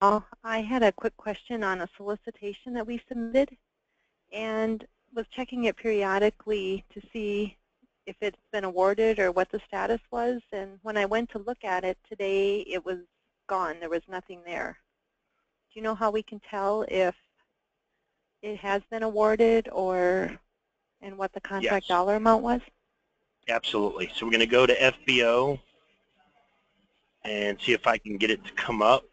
I had a quick question on a solicitation that we submitted and was checking it periodically to see if it's been awarded or what the status was. And when I went to look at it today, it was gone. There was nothing there. Do you know how we can tell if it has been awarded and what the contract dollar amount was? Absolutely. So we're going to go to FBO and see if I can get it to come up.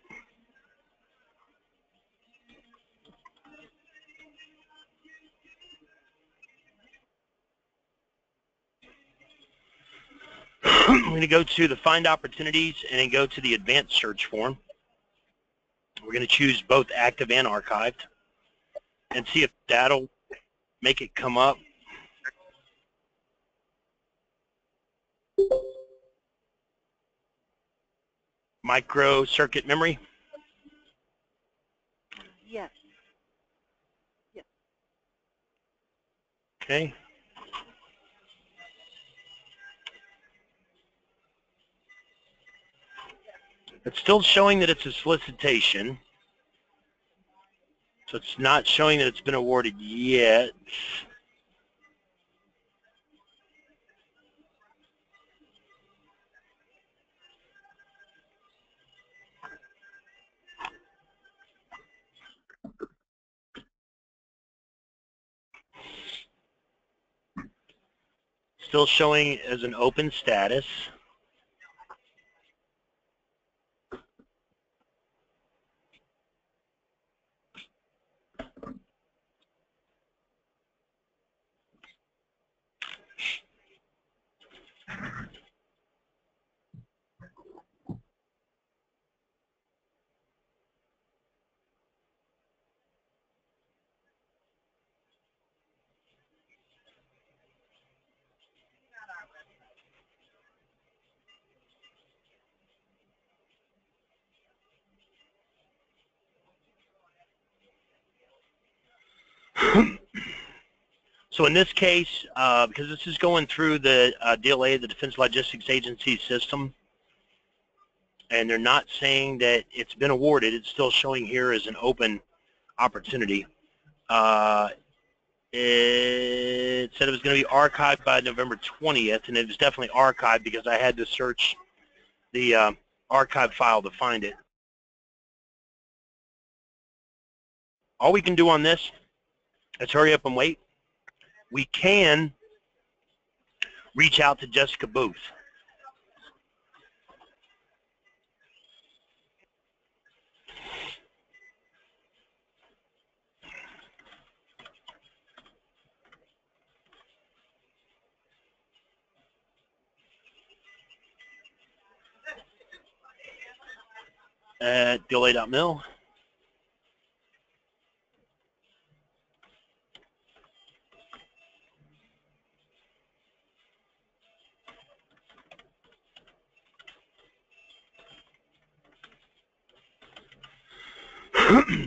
I'm going to go to the Find Opportunities and then go to the Advanced Search form. We're going to choose both active and archived and see if that'll make it come up. Micro circuit memory? Yes. Yes. Okay. It's still showing that it's a solicitation. So it's not showing that it's been awarded yet. Still showing as an open status. So in this case, because this is going through the DLA, the Defense Logistics Agency system, and they're not saying that it's been awarded, it's still showing here as an open opportunity. It said it was going to be archived by November 20th, and it was definitely archived because I had to search the archive file to find it. All we can do on this is hurry up and wait. We can reach out to Jessica Booth. At DLA.mil.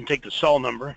Take the SOL number.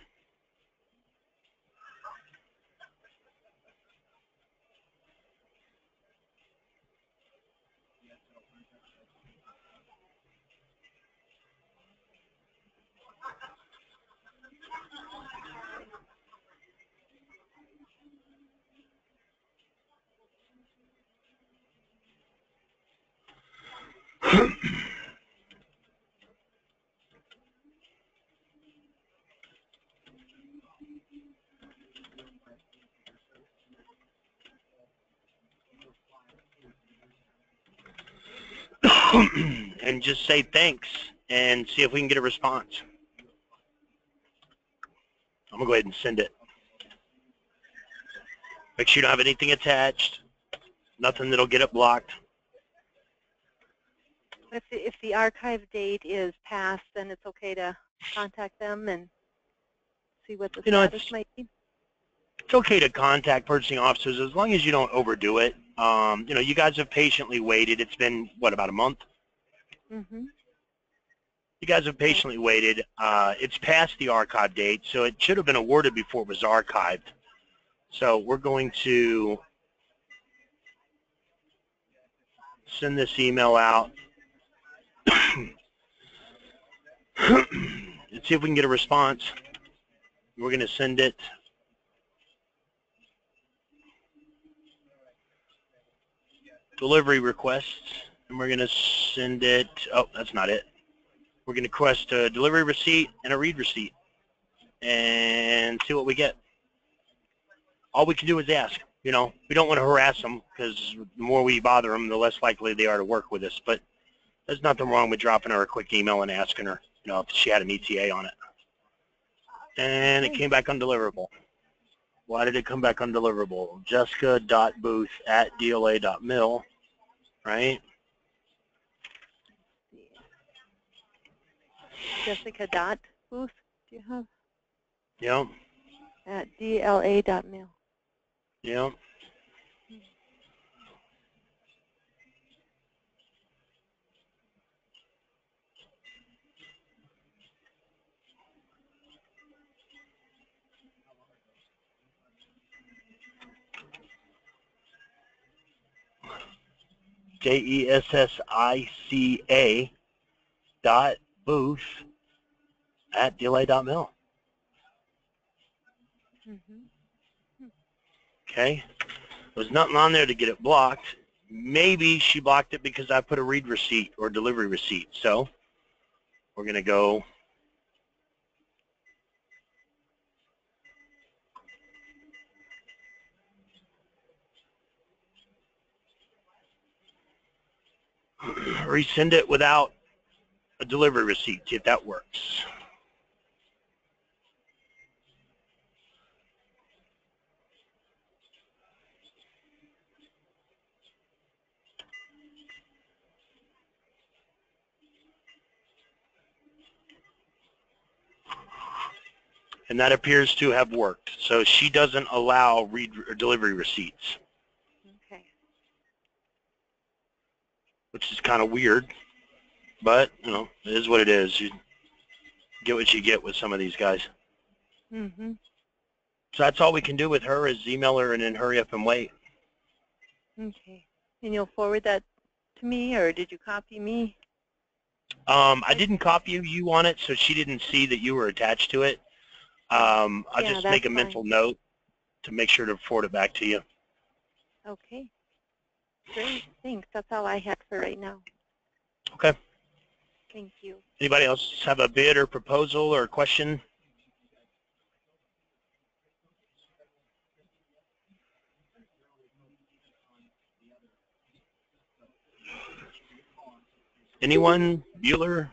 And just say thanks and see if we can get a response. I'm going to go ahead and send it. Make sure you don't have anything attached, nothing that'll get it blocked. If the archive date is past, then it's okay to contact them and see what the status might be? It's okay to contact purchasing officers as long as you don't overdo it. You guys have patiently waited. It's been, what, about a month? Mm-hmm. You guys have patiently waited. It's past the archive date, so it should have been awarded before it was archived. So we're going to send this email out. and see if we can get a response. We're going to send it. Delivery requests, and we're going to send it. Oh, that's not it. We're going to request a delivery receipt and a read receipt and see what we get. All we can do is ask. You know, we don't want to harass them because the more we bother them, the less likely they are to work with us. But there's nothing wrong with dropping her a quick email and asking her, you know, if she had an ETA on it. And it came back undeliverable. Why did it come back undeliverable? Jessica.booth@dla.mil, right? Jessica.booth, do you have? Yep. At dla.mil. Yep. JESSICA dot booth at DLA.mil. Okay. There's nothing on there to get it blocked. Maybe she blocked it because I put a read receipt or delivery receipt. So we're going to go resend it without a delivery receipt, see if that works. And that appears to have worked. So she doesn't allow read or delivery receipts. Okay. Which is kind of weird, but you know, it is what it is. You get what you get with some of these guys. Mm-hmm. So that's all we can do with her is email her and then hurry up and wait. Okay. And you'll forward that to me, or did you copy me? I didn't copy you on it, so she didn't see that you were attached to it. I'll just make a mental note to make sure to forward it back to you. Okay. Great. Thanks. That's all I had for right now. Okay. Thank you. Anybody else have a bid or proposal or question? Anyone? Bueller?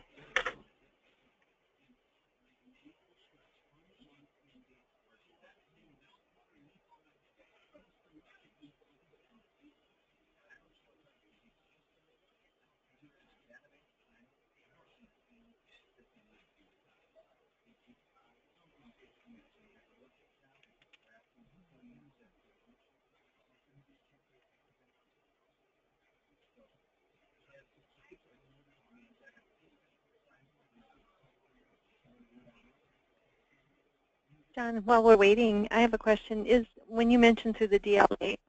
John, while we're waiting, I have a question. Is when you mentioned through the DLA,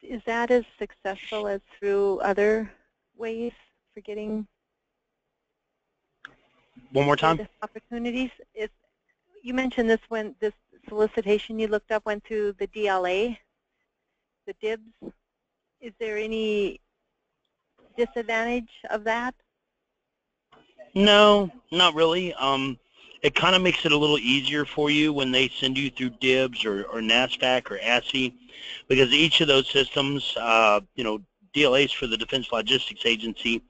is that as successful as through other ways for getting One more time? opportunities? If you mentioned this when this solicitation you looked up went through the DLA, the DIBS, is there any disadvantage of that? No, not really. It kind of makes it a little easier for you when they send you through DIBS or NASDAQ or ASCII, because each of those systems, you know, DLA's for the Defense Logistics Agency,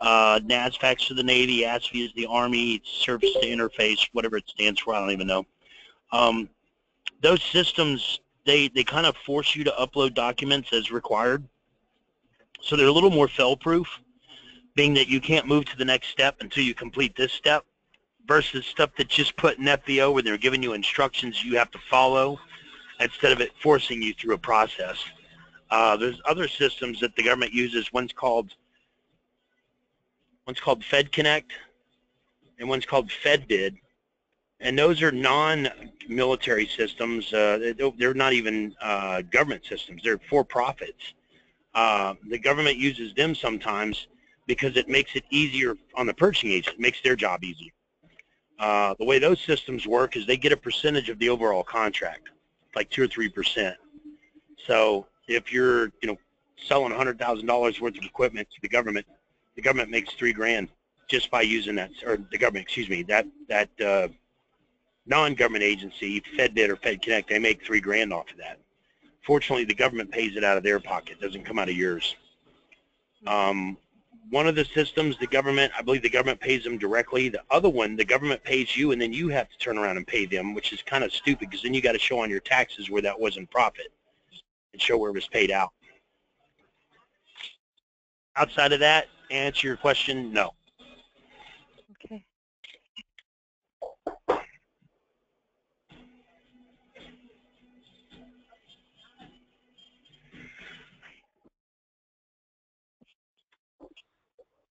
NASDAQ's for the Navy, ASCII is the Army, Surface to Interface, whatever it stands for, I don't even know. Those systems, they kind of force you to upload documents as required, so they're a little more fail-proof, being that you can't move to the next step until you complete this step, versus stuff that's just put in FBO where they're giving you instructions you have to follow instead of it forcing you through a process. There's other systems that the government uses. One's called FedConnect and one's called FedBid. And those are non-military systems. They're not even government systems. They're for-profits. The government uses them sometimes because it makes it easier on the purchasing agent. It makes their job easier. The way those systems work is they get a percentage of the overall contract, like 2 or 3%. So if you're, selling $100,000 worth of equipment to the government makes $3,000 just by using that, or the government, excuse me, that non-government agency, FedBid or FedConnect, they make $3,000 off of that. Fortunately, the government pays it out of their pocket; it doesn't come out of yours. One of the systems, I believe the government pays them directly. The other one, the government pays you, and then you have to turn around and pay them, which is kind of stupid because then you got to show on your taxes where that wasn't profit and show where it was paid out. Outside of that, answer your question, no. Okay.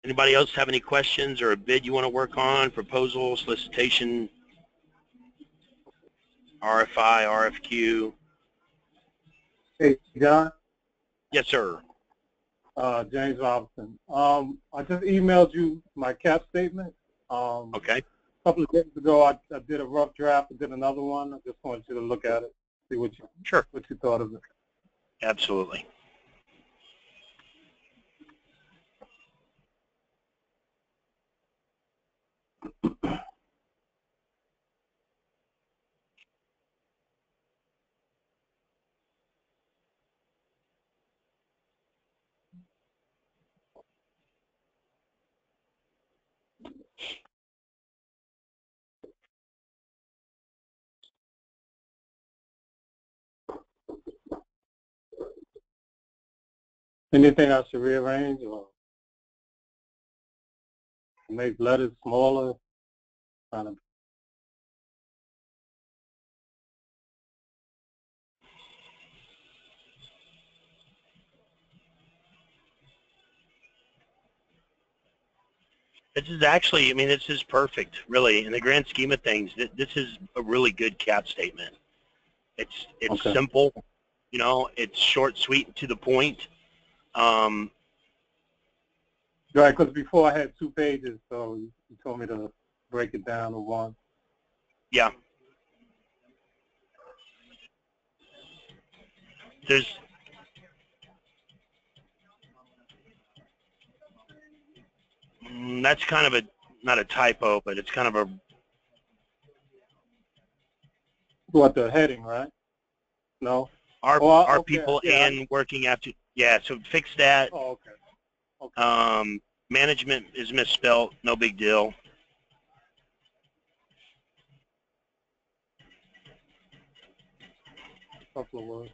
Anybody else have any questions or a bid you want to work on, proposal, solicitation, RFI, RFQ? Hey, John. Yes, sir. James Robinson. I just emailed you my cap statement. Okay. A couple of days ago, I did a rough draft. I did another one. I just wanted you to look at it, see what you thought of it. Absolutely. Anything I should rearrange or make letters smaller? Kind of. This is actually, this is perfect, really. In the grand scheme of things, this is a really good cap statement. It's Okay. simple, it's short, sweet, and to the point. Right, because before I had 2 pages, so you told me to break it down to 1. Yeah. That's kind of not a typo, but it's kind of a... What, the heading, right? No? Our okay, people yeah, and working after... Yeah, so fix that. Oh, okay. Okay. Management is misspelled, no big deal. A couple of words.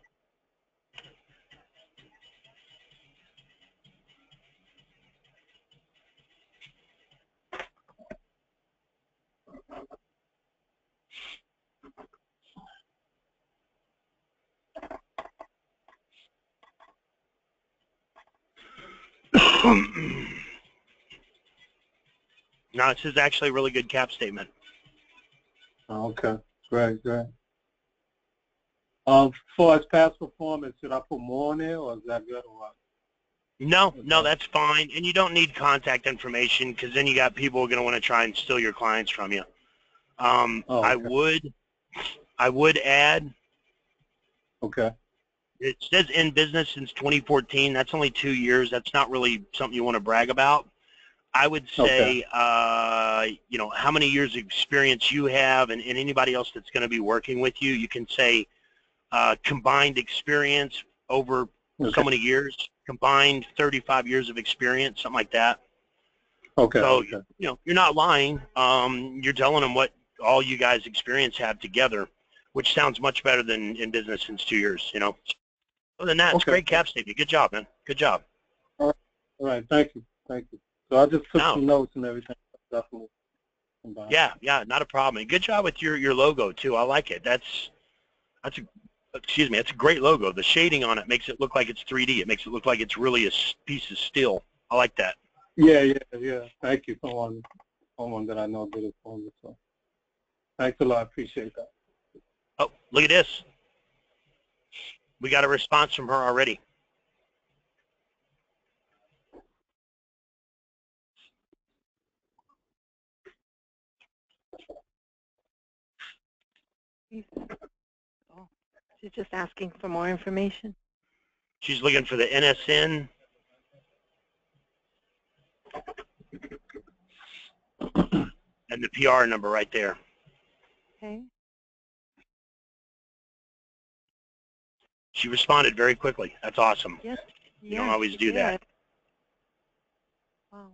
No, this is actually a really good cap statement. Okay, great. As far as past performance, should I put more in there, or is that good or what? No, that's fine. And you don't need contact information because then you got people who are going to want to try and steal your clients from you. Okay. I would add. Okay. It says in business since 2014. That's only 2 years. That's not really something you want to brag about. I would say, how many years of experience you have and anybody else that's going to be working with you. You can say combined experience over so many years, combined 35 years of experience, something like that. Okay. So, okay. You're not lying. You're telling them what all you guys experience have together, which sounds much better than in business since 2 years, Other than that, it's a great cap statement. Good job, man. Good job. All right. Thank you. So I just took some notes and everything. Definitely. Yeah, not a problem. And good job with your logo too. I like it. That's a great logo. The shading on it makes it look like it's 3D. It makes it look like it's really a piece of steel. I like that. Yeah. Thank you. Someone that I know did it for me. So thanks a lot. I appreciate that. Oh, look at this. We got a response from her already. Oh, she's just asking for more information. She's looking for the NSN. And the PR number right there. Okay. She responded very quickly. That's awesome. Yes. You don't always do that. Wow.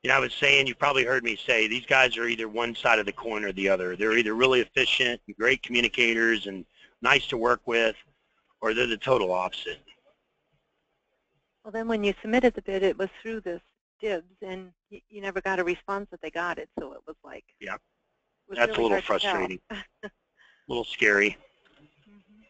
You know, I was saying, you probably heard me say, these guys are either one side of the coin or the other. They're either really efficient, and great communicators, and nice to work with, or they're the total opposite. Well, then when you submitted the bid, it was through this DIBS, and you never got a response that they got it, so it was like, Yeah, was that's really a little hard to tell. frustrating. A little scary. Mhm.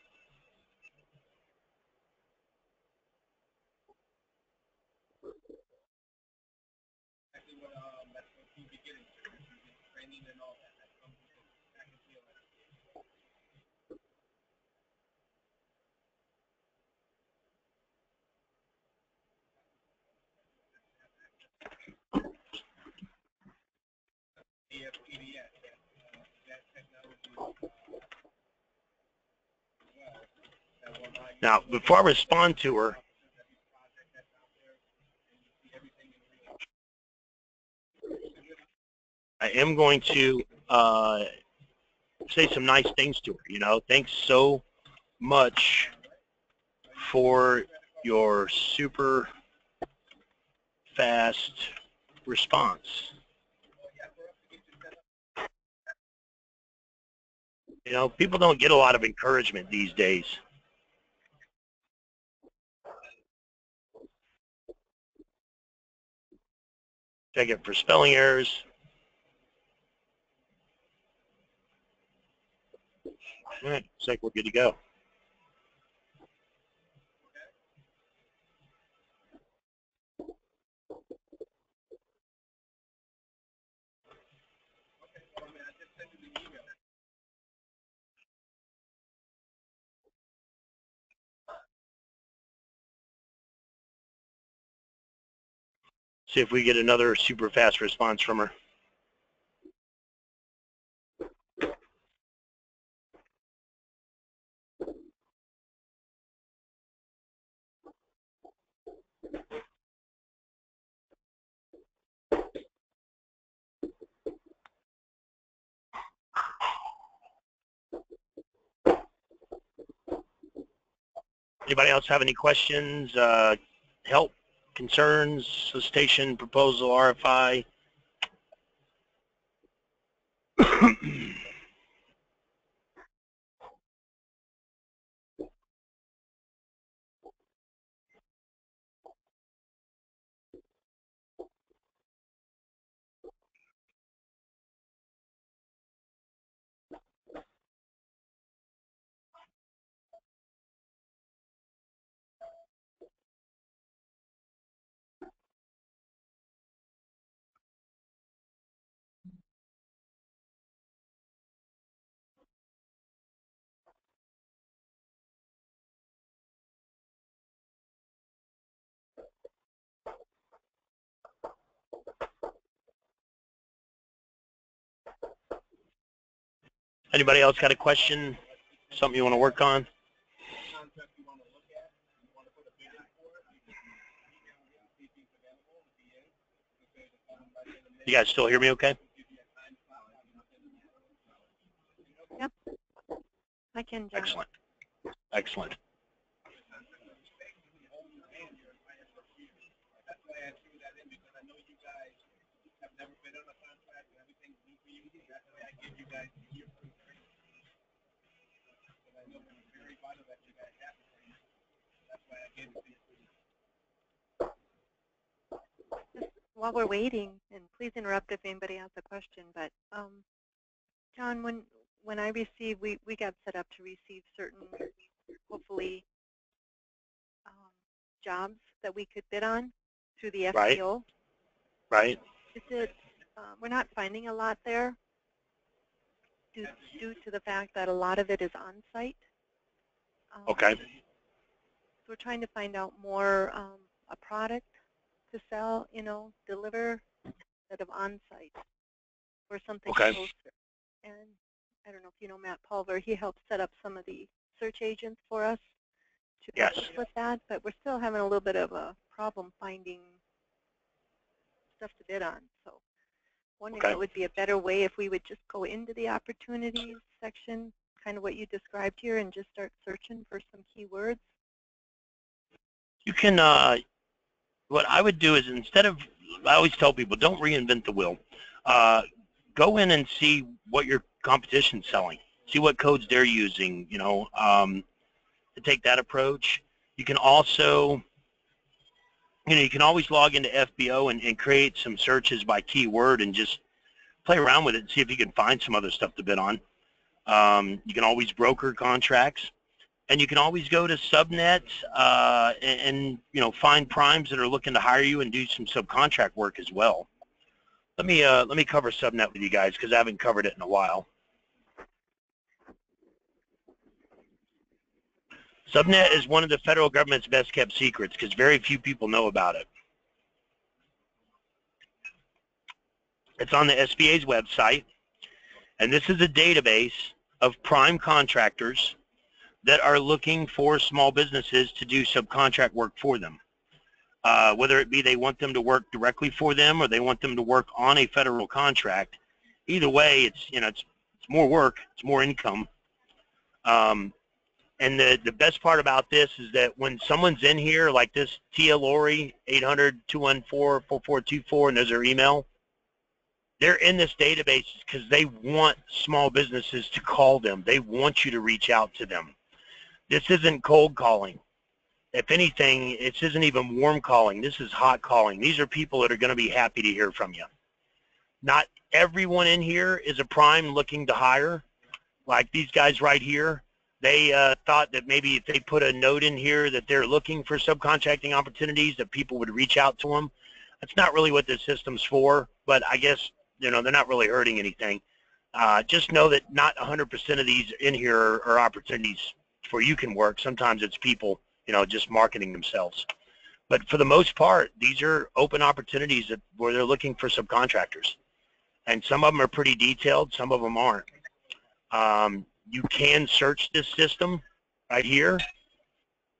Now, before I respond to her, I am going to say some nice things to her. You know, thanks so much for your super fast response. You know, people don't get a lot of encouragement these days. Check it for spelling errors. All right, looks like we're good to go. See if we get another super fast response from her. Anybody else have any questions, help, concerns, solicitation, proposal, RFI? Anybody else got a question? Something you want to work on? You guys still hear me okay? Yep. I can, John. Excellent. Excellent. While we're waiting, and please interrupt if anybody has a question, but John, when I received, we got set up to receive certain, hopefully, jobs that we could bid on through the FPO. Right. Is it, we're not finding a lot there due to the fact that a lot of it is on-site. Okay. So we're trying to find out more a product to sell, you know, deliver instead of on-site or something Okay. closer. And I don't know. know if you know Matt Pulver. He helped set up some of the search agents for us to Yes. help us with that, but we're still having a little bit of a problem finding stuff to bid on. So wondering Okay. what would be a better way if we would just go into the opportunities section, kind of what you described here, and just start searching for some keywords. You can, what I would do is instead of, I always tell people, don't reinvent the wheel. Go in and see what your competition's selling. See what codes they're using, you know, to take that approach. You can also, you know, you can always log into FBO and create some searches by keyword and just play around with it and see if you can find some other stuff to bid on. You can always broker contracts. And you can always go to Subnet and you know, find primes that are looking to hire you and do some subcontract work as well. Let me cover Subnet with you guys because I haven't covered it in a while. Subnet is one of the federal government's best kept secrets because very few people know about it. It's on the SBA's website, and this is a database of prime contractors that are looking for small businesses to do subcontract work for them. Whether it be they want them to work directly for them or they want them to work on a federal contract. Either way, it's, you know, it's more work, it's more income. And the best part about this is that when someone's in here, like this Tia Lori, 800-214-4424, and there's their email, they're in this database because they want small businesses to call them. They want you to reach out to them. This isn't cold calling. If anything, this isn't even warm calling. This is hot calling. These are people that are going to be happy to hear from you. Not everyone in here is a prime looking to hire. Like these guys right here, they thought that maybe if they put a note in here that they're looking for subcontracting opportunities, that people would reach out to them. That's not really what this system's for, but I guess, you know, they're not really hurting anything. Just know that not 100% of these in here are opportunities for you can work. Sometimes it's people, you know, just marketing themselves. But for the most part, these are open opportunities where they're looking for subcontractors. And some of them are pretty detailed, some of them aren't. You can search this system right here.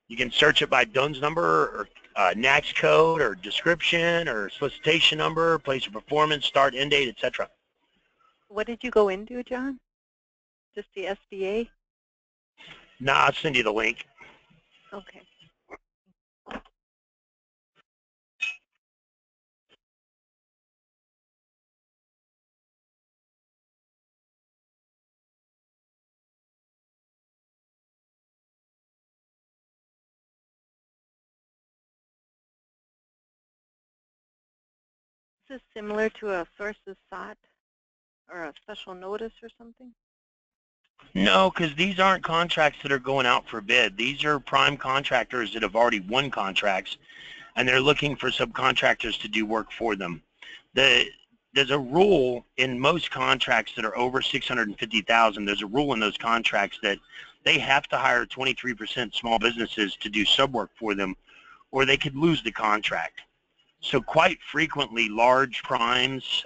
You can search it by DUNS number or NAICS code or description or solicitation number, place of performance, start, end date, etc. What did you go into, John? Just the SBA? Nah, I'll send you the link. Okay. Is this similar to a sources sought or a special notice or something? No, because these aren't contracts that are going out for bid. These are prime contractors that have already won contracts, and they're looking for subcontractors to do work for them. There's a rule in most contracts that are over $650,000. There's a rule in those contracts that they have to hire 23% small businesses to do sub work for them, or they could lose the contract. So quite frequently, large primes,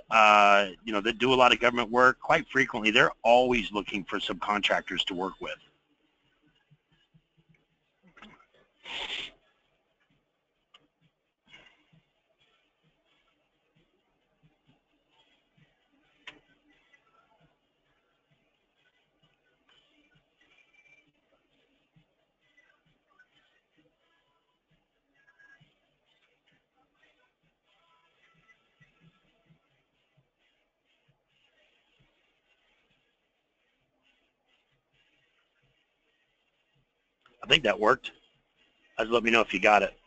you know, that do a lot of government work, quite frequently, they're always looking for subcontractors to work with. I think that worked. Just let me know if you got it.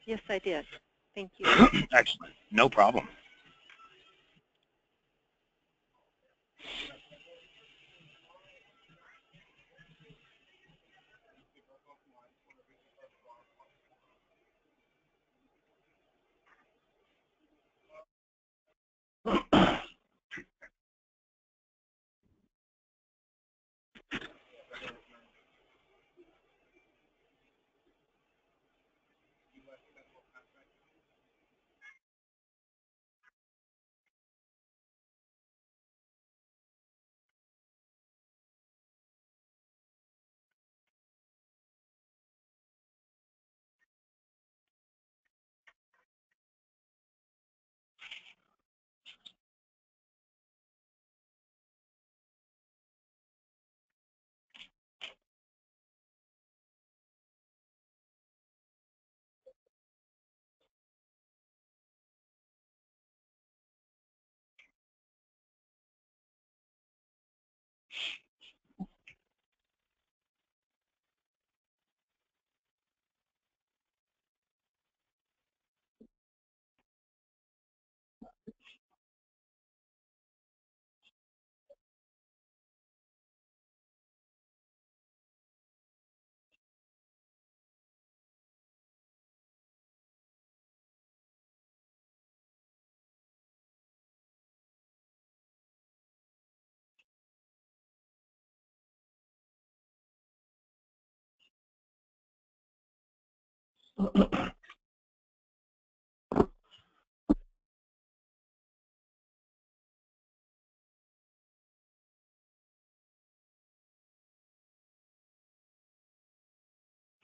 Yes, I did. Thank you. Excellent. No problem.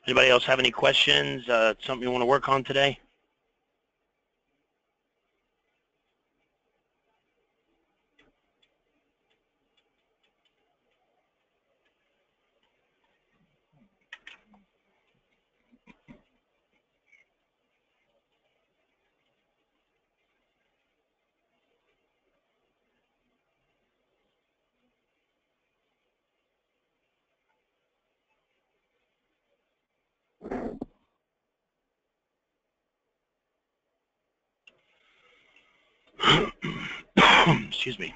Anybody else have any questions? Something you want to work on today? Excuse me.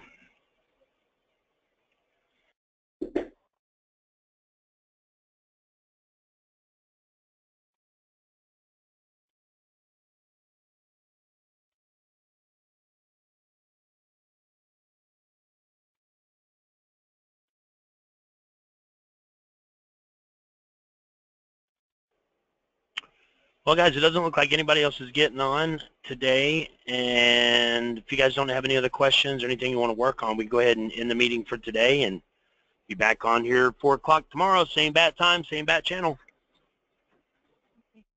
Well, guys, it doesn't look like anybody else is getting on today. And if you guys don't have any other questions or anything you want to work on, we can go ahead and end the meeting for today and be back on here 4 o'clock tomorrow. Same bat time, same bat channel.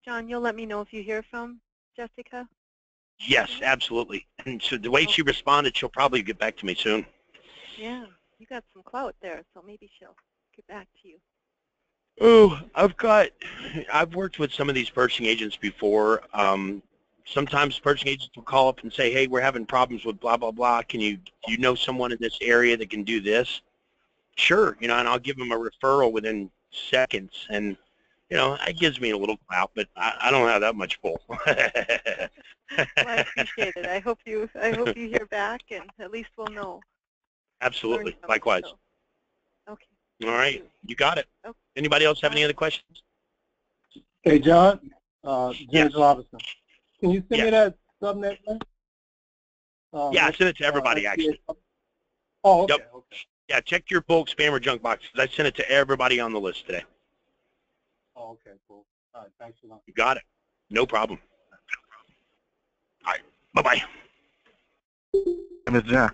John, you'll let me know if you hear from Jessica? Yes, absolutely. And so the way she responded, she'll probably get back to me soon. Yeah, you got some clout there, so maybe she'll get back to you. Oh, I've worked with some of these purchasing agents before. Sometimes purchasing agents will call up and say, hey, we're having problems with blah, blah, blah. Do you know someone in this area that can do this? Sure, and I'll give them a referral within seconds. And, that gives me a little clout, but I don't have that much pull. Well, I appreciate it. I hope you hear back, and at least we'll know. Absolutely. Likewise. So. Okay. All right. You got it. Okay. Anybody else have any other questions? Hey, John, Yes. James Robinson. Can you send me that subnet link? Yeah, I sent it to everybody, actually. Oh, okay, Yep. okay. Yeah, check your bulk spam or junk box, because I sent it to everybody on the list today. Oh, okay, cool. All right, thanks a lot. You got it. No problem. All right. Bye-bye. Mr. John.